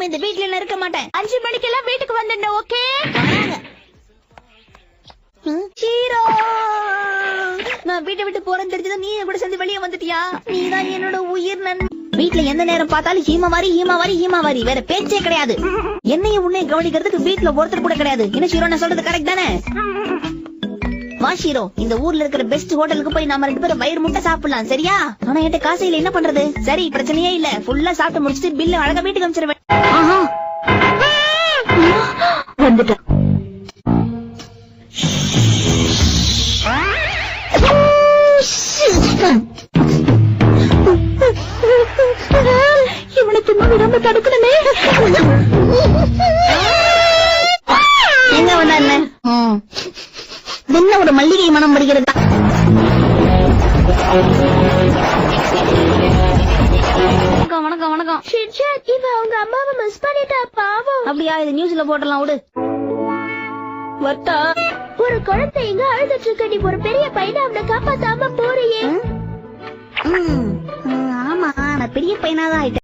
இனிமே இந்த வீட்டுல இருக்க மாட்டேன். 5 மணிக்கெல்லாம் வீட்டுக்கு வந்துடணும். ஓகே ஹீரோ, நான் வீட்டை விட்டு போறேன்னு தெரிஞ்சது நீ கூட சேர்ந்து வெளியே வந்துட்டியா? நீதான் என்னோட உயிர் நண்பன். வீட்டுல எந்த நேரம் பார்த்தாலும் ஹீமாவாரி வேற பேச்சே கிடையாது. என்னையும் உன்னை கவனிக்கிறதுக்கு வீட்டுல ஒருத்தர் கூட கிடையாது. என்ன ஷீரோ, நான் சொல்றது கரெக்ட் தானே? வா ஷீரோ, இந்த ஊர்ல இருக்கிற பெஸ்ட் ஹோட்டலுக்கு போய் நாம 2 பேரும் வயிறு முட்டை சாப்பிடலாம், சரியா? ஆனா என்கிட்ட காசு இல்ல, என்ன பண்றது? சரி, பிரச்சனையே இல்ல, ஃபுல்லா சாப்பிட்டு முடிச்சிட்டு பில்ல அழகா வீட்டுக்கு அனுப்பிச்சிருவேன். வந்துட்டேன். இவனுக்கு விடாம தடுக்கணுமே. எங்க வந்தா என்ன ஒரு மல்லிகை மனம் வருகிறது. வணக்கம் வணக்கம். இவன் அவங்க அம்மாவை மிஸ் பண்ணிட்டா பாவம். அப்படியா? இது நியூஸ்ல போட்டலாம் விடு. ஒரு குழந்தை எங்க அழுதுட்டு இருக்க, நீ ஒரு பெரிய பையனை அவனை காப்பாத்தாம போறியே. ஆமா, நான் பெரிய பையனாதான் ஆயிட்டேன்.